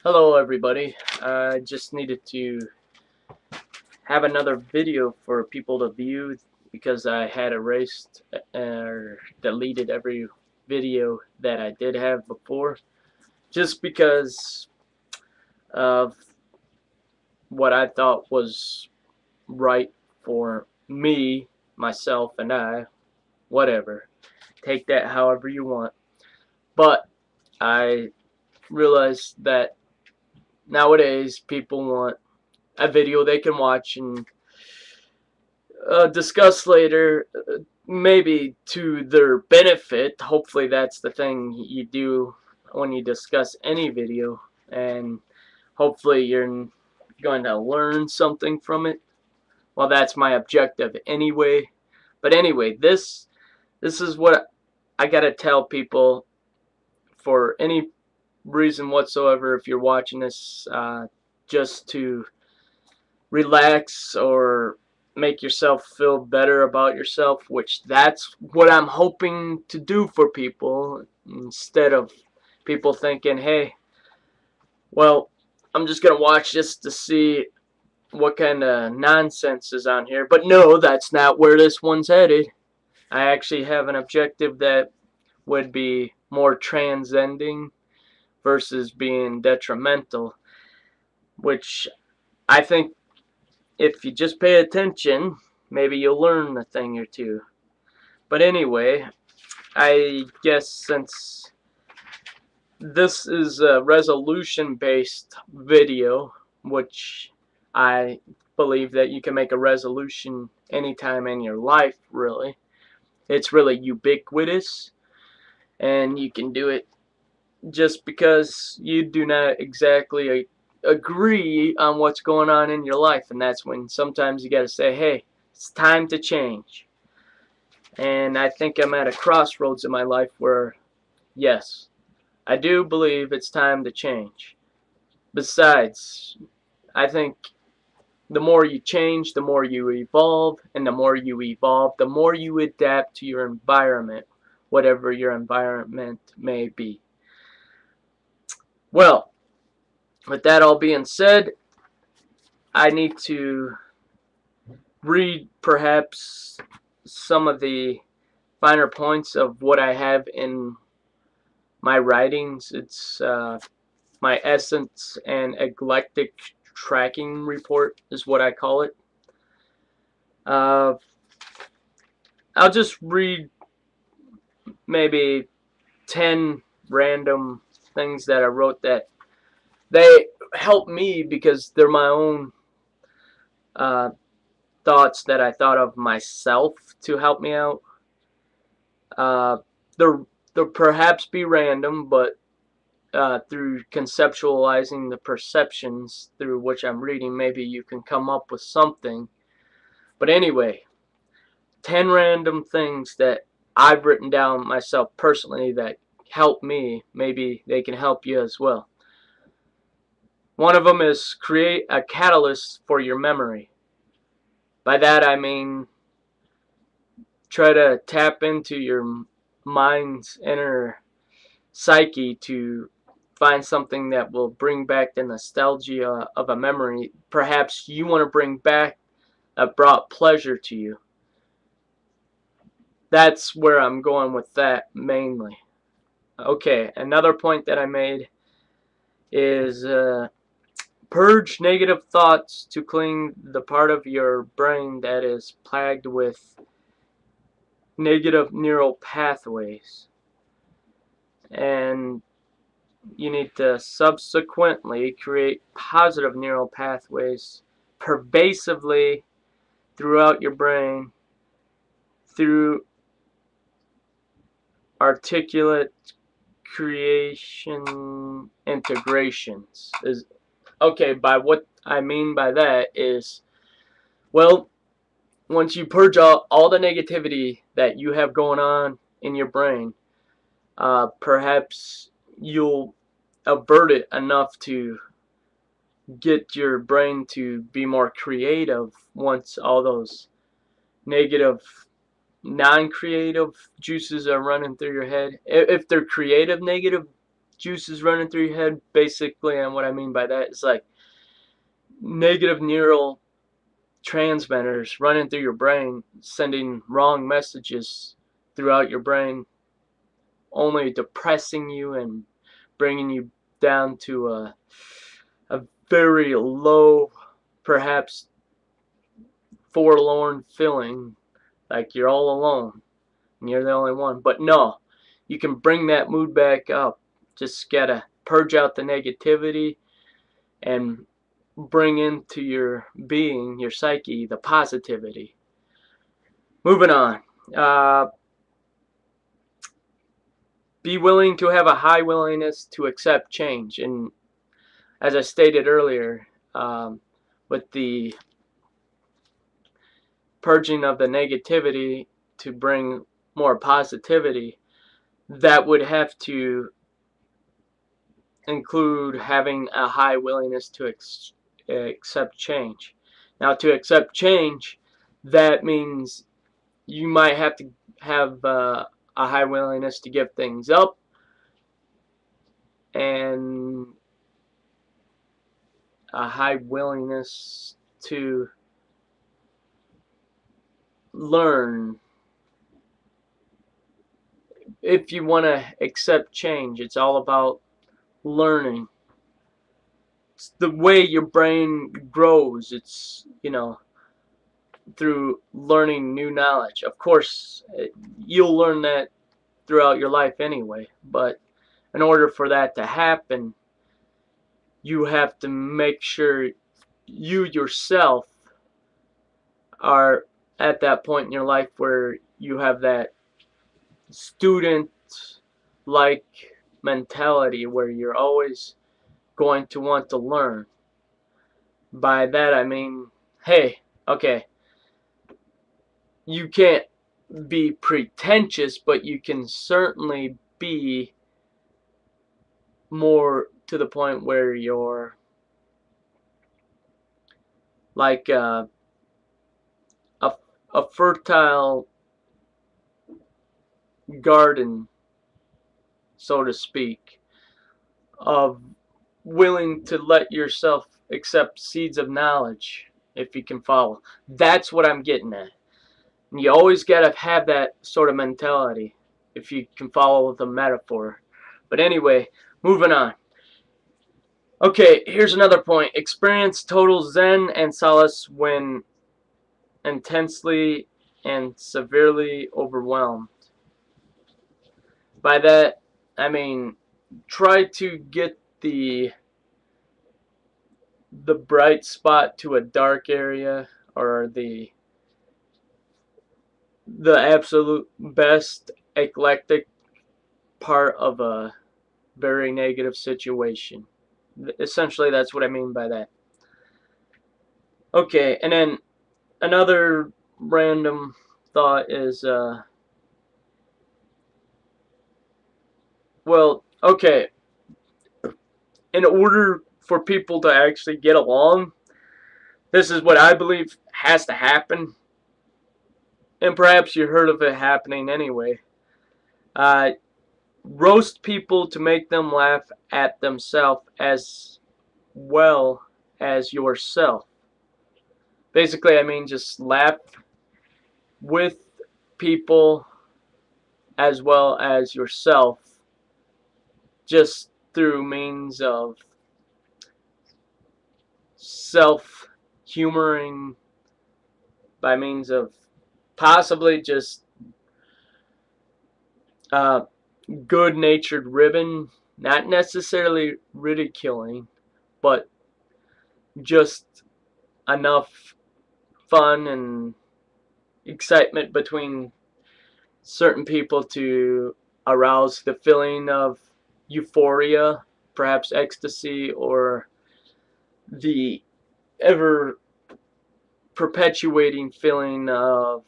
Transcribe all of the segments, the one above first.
Hello everybody. I just needed to have another video for people to view because I had erased or deleted every video that I did have before just because of what I thought was right for me, myself, and I. Whatever. Take that however you want. But I realized that nowadays people want a video they can watch and discuss later, maybe to their benefit. Hopefully that's the thing you do when you discuss any video, and hopefully you're going to learn something from it. Well, that's my objective anyway. But anyway, this is what I gotta tell people for any reason whatsoever. If you're watching this just to relax or make yourself feel better about yourself, which that's what I'm hoping to do for people, instead of people thinking, hey, well, I'm just gonna watch this to see what kind of nonsense is on here. But no, that's not where this one's headed. I actually have an objective that would be more transcending versus being detrimental, which I think if you just pay attention, maybe you'll learn a thing or two. But anyway, I guess since this is a resolution-based video, which I believe that you can make a resolution anytime in your life, really. It's really ubiquitous, and you can do it just because you do not exactly agree on what's going on in your life, and that's when sometimes you got to say, hey, it's time to change. And I think I'm at a crossroads in my life where, yes, I do believe it's time to change. Besides, I think the more you change, the more you evolve, and the more you evolve, the more you adapt to your environment, whatever your environment may be. Well, with that all being said, I need to read perhaps some of the finer points of what I have in my writings. It's my essence and eclectic tracking report is what I call it. I'll just read maybe 10 random things that I wrote that they help me because they're my own thoughts that I thought of myself to help me out. They'll perhaps be random, but through conceptualizing the perceptions through which I'm reading, maybe you can come up with something. But anyway, 10 random things that I've written down myself personally that help me. Maybe they can help you as well. One of them is create a catalyst for your memory. By that I mean try to tap into your mind's inner psyche to find something that will bring back the nostalgia of a memory perhaps you want to bring back that brought pleasure to you. That's where I'm going with that mainly. Okay, another point that I made is purge negative thoughts to clean the part of your brain that is plagued with negative neural pathways. And you need to subsequently create positive neural pathways pervasively throughout your brain through articulate creation integrations. Okay, by what I mean by that is, well, once you purge all the negativity that you have going on in your brain, perhaps you'll avert it enough to get your brain to be more creative once all those negative, non-creative juices are running through your head. If they're creative negative juices running through your head, basically, and what I mean by that is like negative neural transmitters running through your brain, sending wrong messages throughout your brain, only depressing you and bringing you down to a very low, perhaps forlorn feeling, like you're all alone and you're the only one. But no, you can bring that mood back up. Just gotta purge out the negativity and bring into your being, your psyche, the positivity. Moving on. Be willing to have a high willingness to accept change. And as I stated earlier, with the purging of the negativity to bring more positivity, that would have to include having a high willingness to accept change. Now, to accept change, that means you might have to have a high willingness to give things up and a high willingness to learn. If you want to accept change, it's all about learning. It's the way your brain grows. It's, you know, through learning new knowledge. Of course, you'll learn that throughout your life anyway, but in order for that to happen, you have to make sure you yourself are at that point in your life where you have that student like mentality where you're always going to want to learn. By that I mean, hey, okay, you can't be pretentious, but you can certainly be more to the point where you're like a fertile garden, so to speak, of willing to let yourself accept seeds of knowledge, if you can follow. That's what I'm getting at. And you always gotta have that sort of mentality, if you can follow the metaphor. But anyway, moving on. Okay, here's another point. Experience total zen and solace when intensely and severely overwhelmed. By that, I mean try to get the bright spot to a dark area, or the absolute best eclectic part of a very negative situation. Essentially, that's what I mean by that. Okay, and then another random thought is, well, okay, in order for people to actually get along, this is what I believe has to happen, and perhaps you heard of it happening anyway. Roast people to make them laugh at themselves as well as yourself. Basically, I mean just laugh with people as well as yourself, just through means of self-humoring, by means of possibly just good-natured ribbon, not necessarily ridiculing, but just enough fun and excitement between certain people to arouse the feeling of euphoria, perhaps ecstasy, or the ever perpetuating feeling of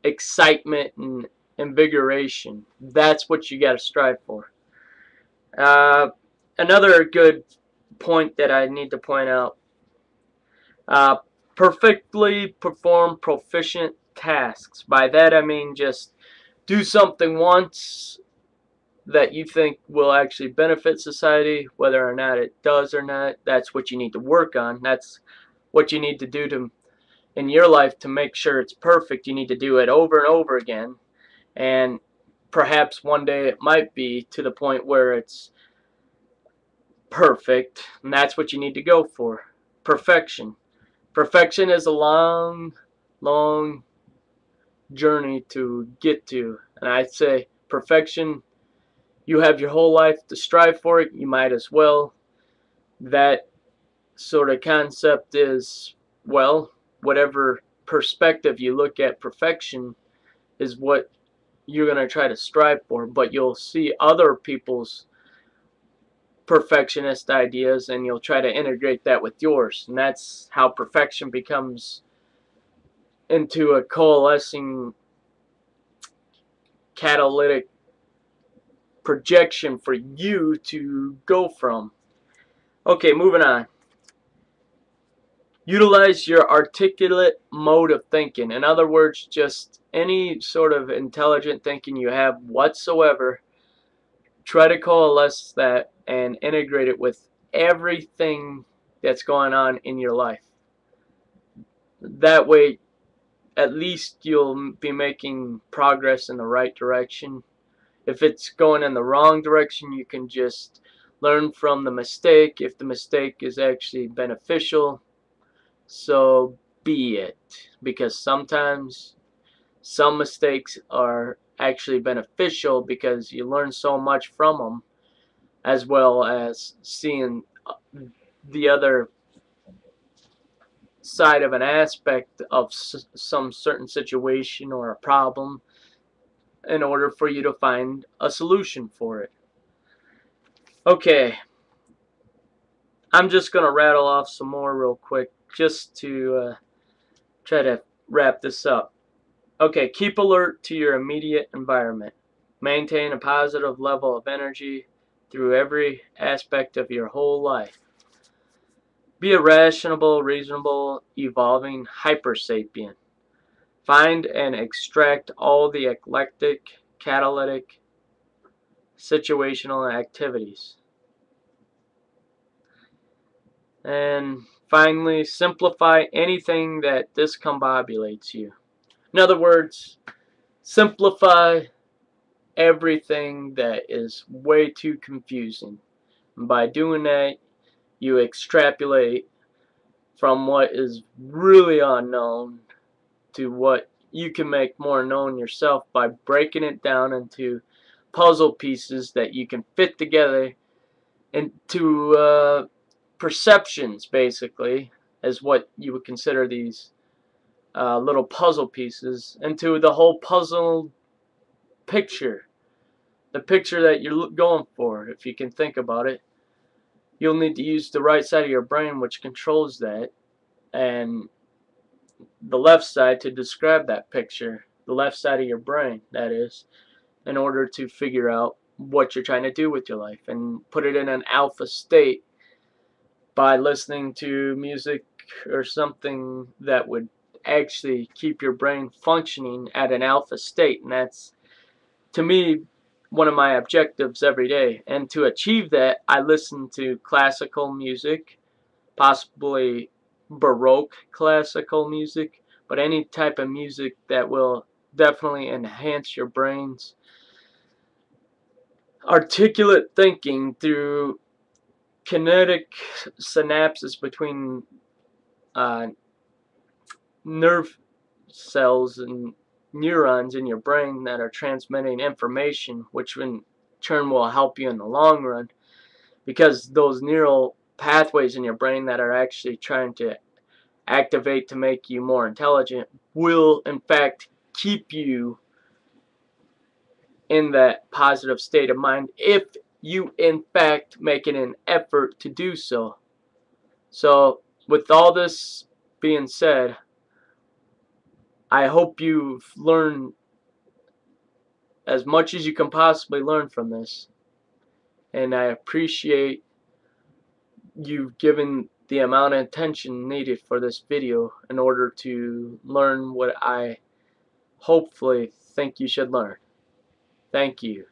excitement and invigoration. That's what you got to strive for. Another good point that I need to point out, perfectly perform proficient tasks. By that I mean just do something once, that you think will actually benefit society, whether or not it does or not, that's what you need to work on. That's what you need to do to in your life to make sure it's perfect. You need to do it over and over again, and perhaps one day it might be to the point where it's perfect, and that's what you need to go for. Perfection. Perfection is a long, long journey to get to, and I'd say perfection, you have your whole life to strive for it. You might as well. That sort of concept is, well, whatever perspective you look at perfection is what you're going to try to strive for, but you'll see other people's perfectionist ideas and you'll try to integrate that with yours, and that's how perfection becomes into a coalescing catalytic projection for you to go from. Okay, moving on. Utilize your articulate mode of thinking. In other words, just any sort of intelligent thinking you have whatsoever, try to coalesce that and integrate it with everything that's going on in your life. That way, at least you'll be making progress in the right direction. If it's going in the wrong direction, you can just learn from the mistake. If the mistake is actually beneficial, so be it. Because sometimes some mistakes are actually beneficial because you learn so much from them, as well as seeing the other side of an aspect of some certain situation or a problem in order for you to find a solution for it. Okay, I'm just going to rattle off some more real quick just to try to wrap this up. Okay, keep alert to your immediate environment. Maintain a positive level of energy through every aspect of your whole life. Be a rational, reasonable, evolving hypersapient. Find and extract all the eclectic, catalytic, situational activities. And finally, simplify anything that discombobulates you. In other words, simplify everything that is way too confusing. And by doing that, you extrapolate from what is really unknown to what you can make more known yourself by breaking it down into puzzle pieces that you can fit together into perceptions, basically, is what you would consider these little puzzle pieces, into the whole puzzle picture, the picture that you're going for. If you can think about it, you'll need to use the right side of your brain, which controls that, and the left side to describe that picture, the left side of your brain, that is, in order to figure out what you're trying to do with your life and put it in an alpha state by listening to music or something that would actually keep your brain functioning at an alpha state. And that's, to me, one of my objectives every day. And to achieve that, I listen to classical music, possibly Baroque classical music, but any type of music that will definitely enhance your brain's articulate thinking through kinetic synapses between nerve cells and neurons in your brain that are transmitting information, which in turn will help you in the long run, because those neural pathways in your brain that are actually trying to activate to make you more intelligent will in fact keep you in that positive state of mind if you in fact making an effort to do so. So with all this being said, I hope you've learned as much as you can possibly learn from this, and I appreciate you giving the amount of attention needed for this video in order to learn what I hopefully think you should learn. Thank you.